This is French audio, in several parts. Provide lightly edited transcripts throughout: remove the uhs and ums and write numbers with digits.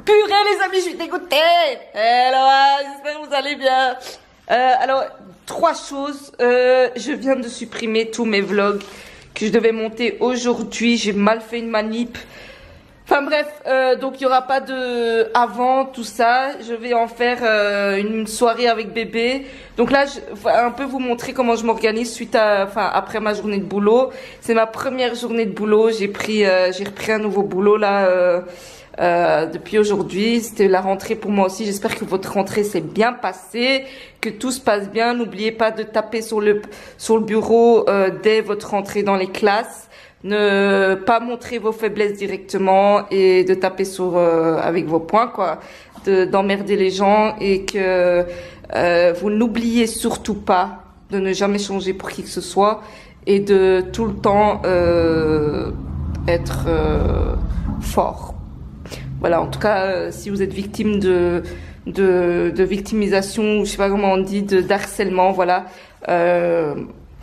Purée les amis, je suis dégoûtée. Hello, j'espère que vous allez bien. Alors, 3 choses. Je viens de supprimer tous mes vlogs que je devais monter aujourd'hui. J'ai mal fait une manip. Enfin bref, donc il n'y aura pas de avant tout ça. Je vais en faire une soirée avec bébé. Donc là, je vais un peu vous montrer comment je m'organise suite à, enfin après ma journée de boulot. C'est ma première journée de boulot. J'ai repris un nouveau boulot là depuis aujourd'hui. C'était la rentrée pour moi aussi. J'espère que votre rentrée s'est bien passée, que tout se passe bien. N'oubliez pas de taper sur le bureau dès votre rentrée dans les classes. Ne pas montrer vos faiblesses directement et de taper sur avec vos poings quoi, d'emmerder les gens et que vous n'oubliez surtout pas de ne jamais changer pour qui que ce soit et de tout le temps être fort. Voilà, en tout cas, si vous êtes victime de victimisation ou je sais pas comment on dit, d'harcèlement, voilà.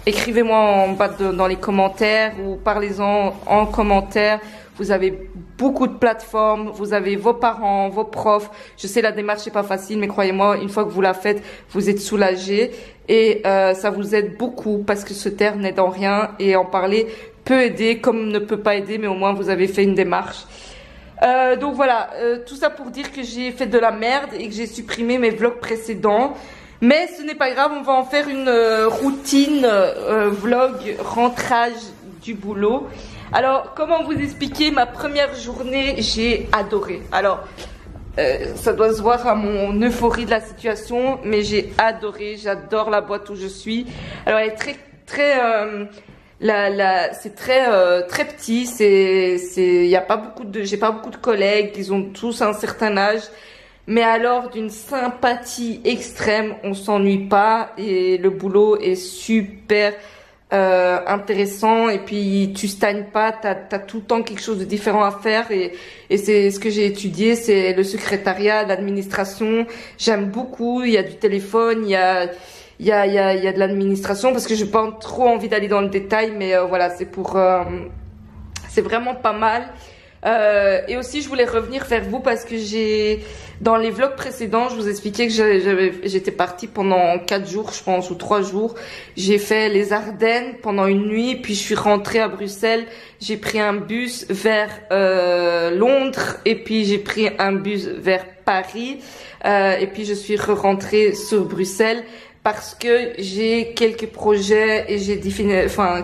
Écrivez-moi en bas dans les commentaires ou parlez-en en commentaire. Vous avez beaucoup de plateformes, vous avez vos parents, vos profs. Je sais la démarche n'est pas facile, mais croyez-moi, une fois que vous la faites, vous êtes soulagés et ça vous aide beaucoup parce que se taire n'aide en rien et en parler peut aider comme ne peut pas aider, mais au moins vous avez fait une démarche. Donc voilà, tout ça pour dire que j'ai fait de la merde et que j'ai supprimé mes vlogs précédents. Mais ce n'est pas grave, on va en faire une routine vlog rentrage du boulot. Alors, comment vous expliquer ma première journée? J'ai adoré. Alors, ça doit se voir à mon euphorie de la situation, mais j'ai adoré. J'adore la boîte où je suis. Alors, elle est très c'est très petit. Y a pas beaucoup j'ai pas beaucoup de collègues. Ils ont tous un certain âge. Mais alors d'une sympathie extrême, on s'ennuie pas et le boulot est super intéressant et puis tu stagnes pas, t'as tout le temps quelque chose de différent à faire et c'est ce que j'ai étudié, c'est le secrétariat, l'administration. J'aime beaucoup, il y a du téléphone, il y a de l'administration parce que j'ai pas trop envie d'aller dans le détail, mais voilà, c'est vraiment pas mal. Et aussi je voulais revenir vers vous parce que dans les vlogs précédents je vous expliquais que j'étais partie pendant 4 jours je pense ou 3 jours. J'ai fait les Ardennes pendant une nuit puis je suis rentrée à Bruxelles. J'ai pris un bus vers Londres et puis j'ai pris un bus vers Paris et puis je suis rentrée sur Bruxelles parce que j'ai quelques projets et j'ai défini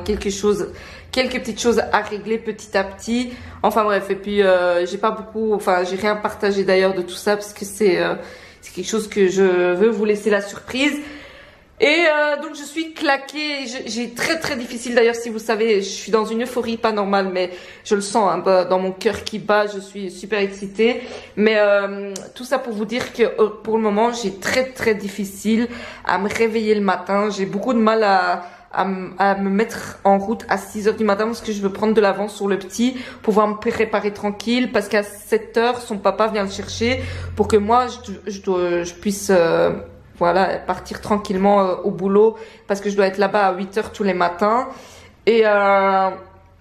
quelques petites choses à régler petit à petit. Enfin bref, et puis j'ai rien partagé d'ailleurs de tout ça parce que c'est quelque chose que je veux vous laisser la surprise. Et donc je suis claquée, j'ai très difficile d'ailleurs si vous savez, je suis dans une euphorie pas normale mais je le sens hein, dans mon cœur qui bat, je suis super excitée. Mais tout ça pour vous dire que pour le moment j'ai très difficile à me réveiller le matin, j'ai beaucoup de mal à me mettre en route à 6 heures du matin parce que je veux prendre de l'avance sur le petit, pouvoir me préparer tranquille parce qu'à 7 heures son papa vient le chercher pour que moi je puisse voilà, partir tranquillement au boulot parce que je dois être là-bas à 8 heures tous les matins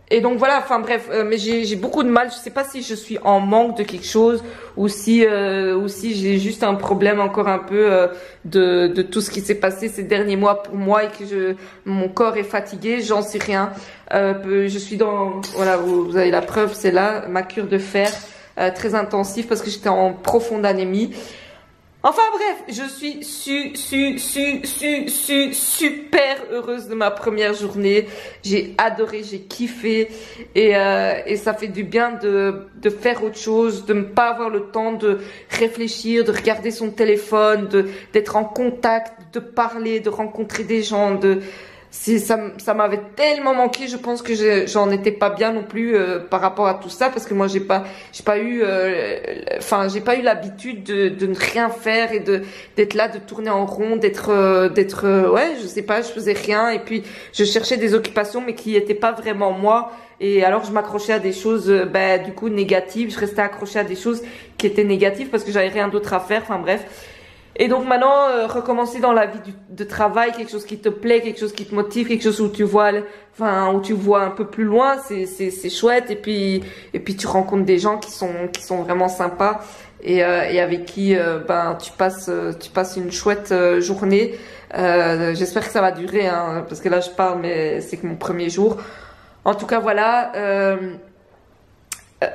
et donc voilà, enfin bref, mais j'ai beaucoup de mal, je sais pas si je suis en manque de quelque chose ou si j'ai juste un problème encore un peu de tout ce qui s'est passé ces derniers mois pour moi et que mon corps est fatigué, j'en sais rien. Je suis voilà, vous avez la preuve, c'est là, ma cure de fer très intensive parce que j'étais en profonde anémie. Enfin bref, je suis super heureuse de ma première journée. J'ai adoré, j'ai kiffé et ça fait du bien de faire autre chose, de ne pas avoir le temps de réfléchir, de regarder son téléphone, d'être en contact, de parler, de rencontrer des gens, ça m'avait tellement manqué, je pense que j'en étais pas bien non plus par rapport à tout ça parce que moi j'ai pas eu l'habitude de ne rien faire et d'être là, de tourner en rond, ouais, je sais pas, je faisais rien et puis je cherchais des occupations mais qui étaient pas vraiment moi et alors je m'accrochais à des choses du coup négatives, je restais accrochée à des choses qui étaient négatives parce que j'avais rien d'autre à faire, enfin bref. Et donc maintenant, recommencer dans la vie de travail, quelque chose qui te plaît, quelque chose qui te motive, quelque chose où tu vois, enfin où tu vois un peu plus loin, c'est chouette. Et puis tu rencontres des gens qui sont vraiment sympas et avec qui ben tu passes une chouette journée. J'espère que ça va durer, hein, parce que là je parle, mais c'est que mon premier jour. En tout cas voilà.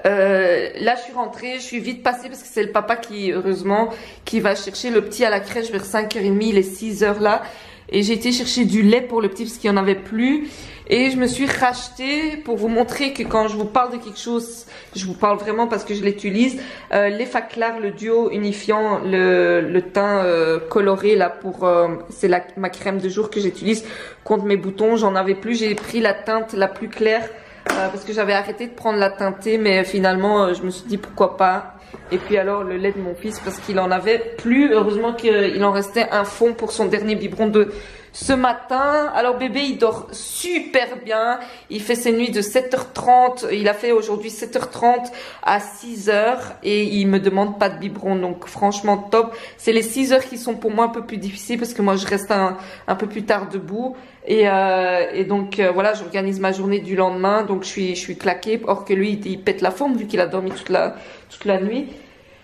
Là je suis rentrée, je suis vite passée parce que c'est le papa qui, heureusement, qui va chercher le petit à la crèche vers 5h30, il est 6h là. Et j'ai été chercher du lait pour le petit parce qu'il n'y en avait plus. Et je me suis rachetée pour vous montrer que quand je vous parle de quelque chose, je vous parle vraiment parce que je l'utilise. L'Effaclar, le duo unifiant le teint coloré là pour c'est ma crème de jour que j'utilise contre mes boutons. J'en avais plus, j'ai pris la teinte la plus claire. Parce que j'avais arrêté de prendre la teintée, mais finalement je me suis dit pourquoi pas. Et puis alors le lait de mon fils parce qu'il en avait plus. Heureusement qu'il en restait un fond pour son dernier biberon de ce matin. Alors bébé il dort super bien. Il fait ses nuits de 7h30. Il a fait aujourd'hui 7h30 à 6h et il me demande pas de biberon. Donc franchement top. C'est les 6h qui sont pour moi un peu plus difficiles parce que moi je reste un peu plus tard debout. Et donc voilà, j'organise ma journée du lendemain. Donc je suis claquée. Or que lui il pète la forme vu qu'il a dormi toute la nuit.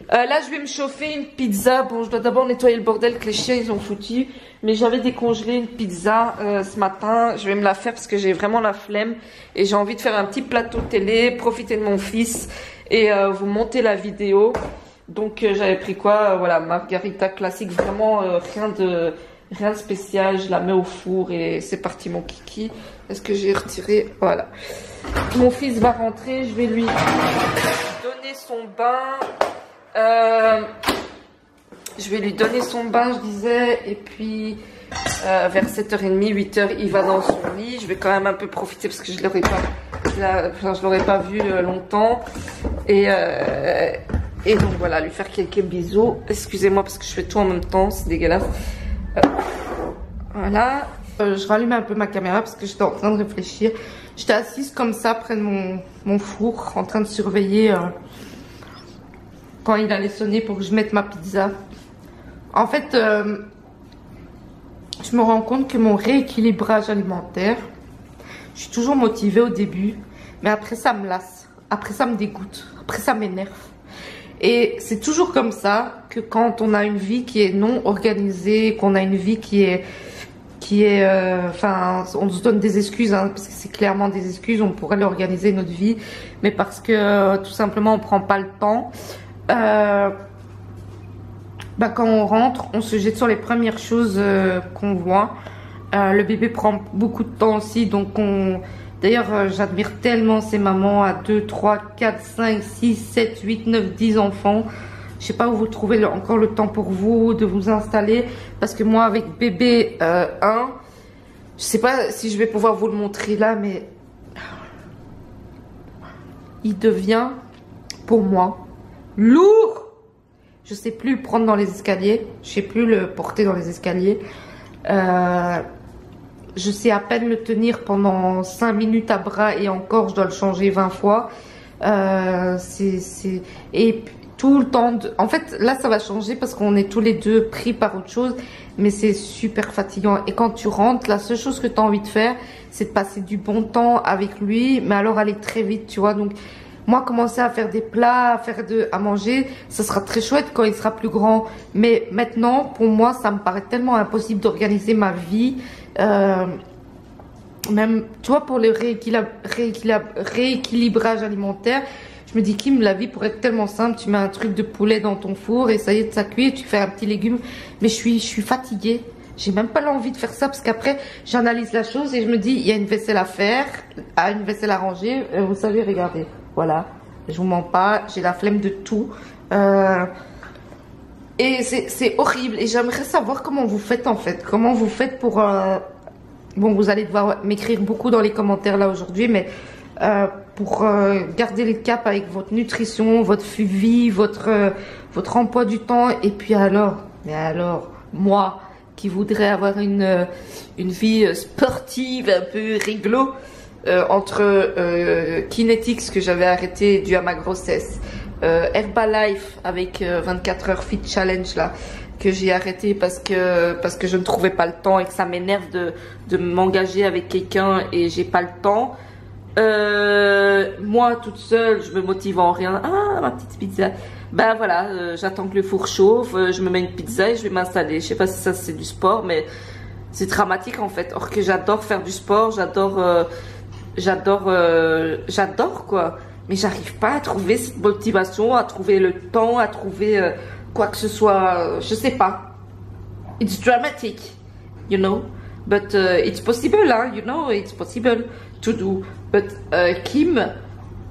Là je vais me chauffer une pizza. Bon, je dois d'abord nettoyer le bordel que les chiens ils ont foutu. Mais j'avais décongelé une pizza ce matin. Je vais me la faire parce que j'ai vraiment la flemme. Et j'ai envie de faire un petit plateau télé, profiter de mon fils et vous monter la vidéo. Donc j'avais pris quoi, voilà, margarita classique, vraiment rien de spécial. Je la mets au four et c'est parti mon kiki. Est-ce que j'ai retiré? Voilà. Mon fils va rentrer, je vais lui donner son bain. Je vais lui donner son bain, je disais, et puis vers 7h30, 8h, il va dans son lit. Je vais quand même un peu profiter parce que je l'aurais pas vu longtemps. Et donc voilà, lui faire quelques bisous. Excusez-moi parce que je fais tout en même temps, c'est dégueulasse. Voilà. Je rallume un peu ma caméra parce que j'étais en train de réfléchir. J'étais assise comme ça près de mon four, en train de surveiller quand il allait sonner pour que je mette ma pizza. En fait, je me rends compte que mon rééquilibrage alimentaire, je suis toujours motivée au début, mais après ça me lasse, après ça me dégoûte, après ça m'énerve. Et c'est toujours comme ça que quand on a une vie qui est non organisée, qu'on a une vie qui est enfin, on se donne des excuses, hein, parce que c'est clairement des excuses, on pourrait l'organiser notre vie, mais parce que tout simplement on prend pas le temps. Bah, quand on rentre, on se jette sur les premières choses qu'on voit. Le bébé prend beaucoup de temps aussi, donc d'ailleurs j'admire tellement ces mamans à 2, 3, 4, 5, 6, 7, 8, 9, 10 enfants. Je sais pas où vous trouvez encore le temps pour vous de vous installer, parce que moi avec bébé 1, je sais pas si je vais pouvoir vous le montrer là, mais il devient pour moi lourd. Je sais plus le prendre dans les escaliers, je sais plus le porter dans les escaliers. Je sais à peine le tenir pendant 5 minutes à bras et encore je dois le changer 20 fois. Et tout le temps en fait là ça va changer parce qu'on est tous les deux pris par autre chose, mais c'est super fatigant. Et quand tu rentres, la seule chose que tu as envie de faire c'est de passer du bon temps avec lui, mais alors aller très vite, tu vois. Donc moi commencer à faire des plats, à manger, ça sera très chouette quand il sera plus grand, mais maintenant pour moi ça me paraît tellement impossible d'organiser ma vie. Même tu vois, pour le rééquilibrage alimentaire, je me dis Kim, la vie pourrait être tellement simple. Tu mets un truc de poulet dans ton four et ça y est, ça cuit, et tu fais un petit légume. Mais je suis fatiguée. J'ai même pas l'envie de faire ça parce qu'après j'analyse la chose et je me dis il y a une vaisselle à faire, une vaisselle à ranger. Vous savez, regardez, voilà, je vous mens pas, j'ai la flemme de tout. Et c'est horrible. Et j'aimerais savoir comment vous faites en fait. Comment vous faites pour bon, vous allez devoir m'écrire beaucoup dans les commentaires là aujourd'hui, mais pour garder le cap avec votre nutrition, votre vie, votre emploi du temps. Et puis alors, moi qui voudrais avoir une vie sportive un peu rigolo, entre Kinetics que j'avais arrêté dû à ma grossesse, Herbalife avec 24 heures Fit Challenge là, que j'ai arrêté parce que je ne trouvais pas le temps et que ça m'énerve de m'engager avec quelqu'un et j'ai pas le temps. Moi toute seule, je me motive en rien. Ah, ma petite pizza. Ben voilà, j'attends que le four chauffe, je me mets une pizza et je vais m'installer. Je sais pas si ça c'est du sport, mais c'est dramatique en fait. Or que j'adore faire du sport, j'adore quoi. Mais j'arrive pas à trouver cette motivation, à trouver le temps, à trouver quoi que ce soit. Je sais pas. It's dramatic, you know. But it's possible, hein, you know. It's possible to do. But Kim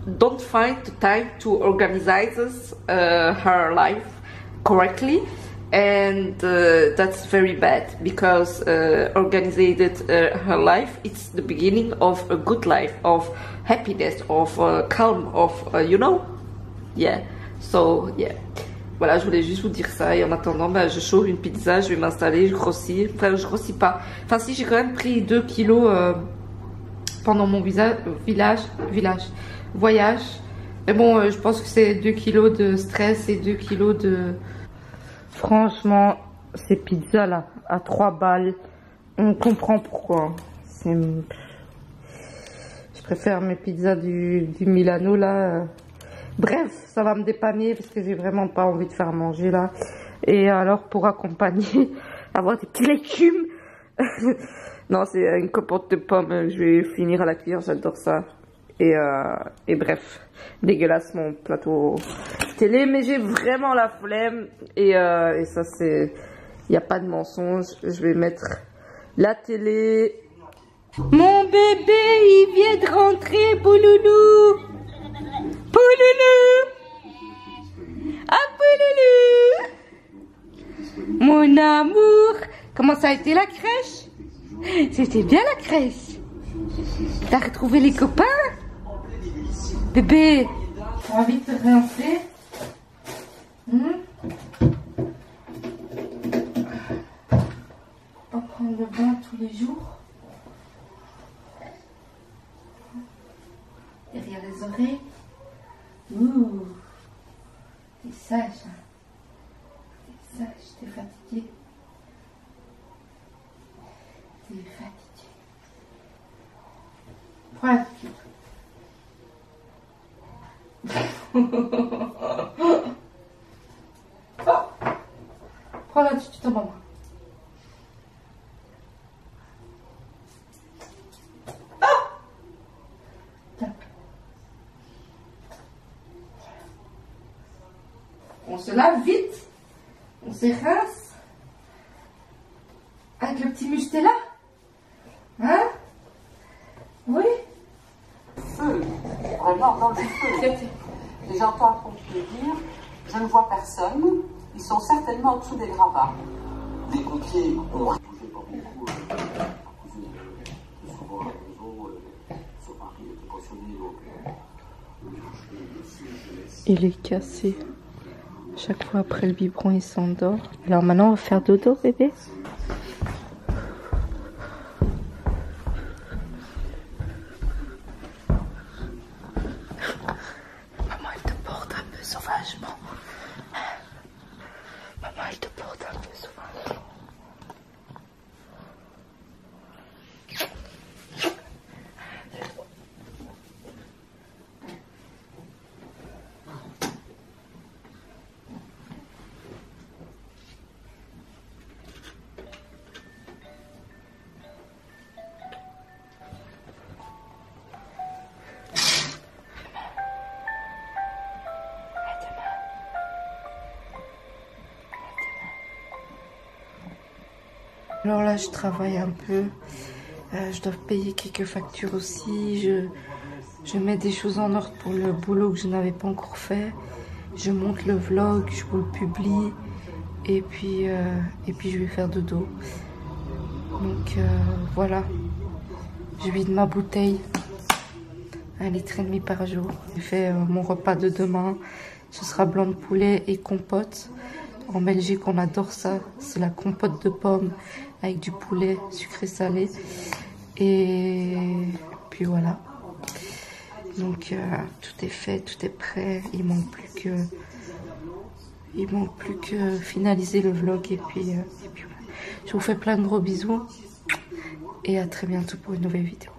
don't find the time to organize her life correctly. And that's very bad because organizing her life, it's the beginning of a good life, of happiness, of calm, of you know, yeah. So yeah, voilà, je voulais juste vous dire ça. Et en attendant, bah, je chauffe une pizza, je vais m'installer, je grossis. Enfin, je grossis pas. Enfin, si, j'ai quand même pris 2 kilos pendant mon voyage. Mais bon, je pense que c'est 2 kilos de stress et 2 kilos de... Franchement, ces pizzas là, à 3 balles, on comprend pourquoi. Je préfère mes pizzas du Milano là. Bref, ça va me dépanner parce que j'ai vraiment pas envie de faire manger là. Et alors pour accompagner, avoir des petits légumes. Non, c'est une compote de pommes, je vais finir à la cuillère, j'adore ça. Et bref, dégueulasse mon plateau télé, mais j'ai vraiment la flemme et ça c'est, il n'y a pas de mensonge. Je vais mettre la télé. Mon bébé il vient de rentrer, Pouloulou. Pouloulou. Ah Pouloulou. Mon amour, comment ça a été la crèche? C'était bien la crèche. T'as retrouvé les copains? Bébé, t'as envie de te rincer? Pas prendre le bain tous les jours? Derrière les oreilles? Ouh, t'es sage, hein? T'es sage, t'es fatigué. T'es fatigué. Prends la petite. Prends la petite à maman. On se lave vite, on se rince avec le petit Mustela, hein? Oui. Feu, vraiment dans le feu. Et j'entends qu'on peut dire, je ne vois personne, ils sont certainement en dessous des gravats. Les pompiers ont bougé pas beaucoup, souvent à la maison, son mari était pensionné, donc il est cassé. Chaque fois après le biberon, il s'endort. Alors maintenant, on va faire dodo, bébé. Maman, elle te porte un peu sauvagement. Maman, elle te porte un peu sauvagement. Alors là, je travaille un peu. Je dois payer quelques factures aussi. Je mets des choses en ordre pour le boulot que je n'avais pas encore fait. Je monte le vlog, je vous le publie. Et puis je vais faire dodo. Donc voilà. Je vide ma bouteille. 1,5 litre par jour. J'ai fait mon repas de demain. Ce sera blanc de poulet et compote. En Belgique, on adore ça. C'est la compote de pommes avec du poulet sucré salé. Et puis voilà. Donc tout est fait, tout est prêt. Il manque plus Il manque plus que finaliser le vlog et puis voilà. Je vous fais plein de gros bisous et à très bientôt pour une nouvelle vidéo.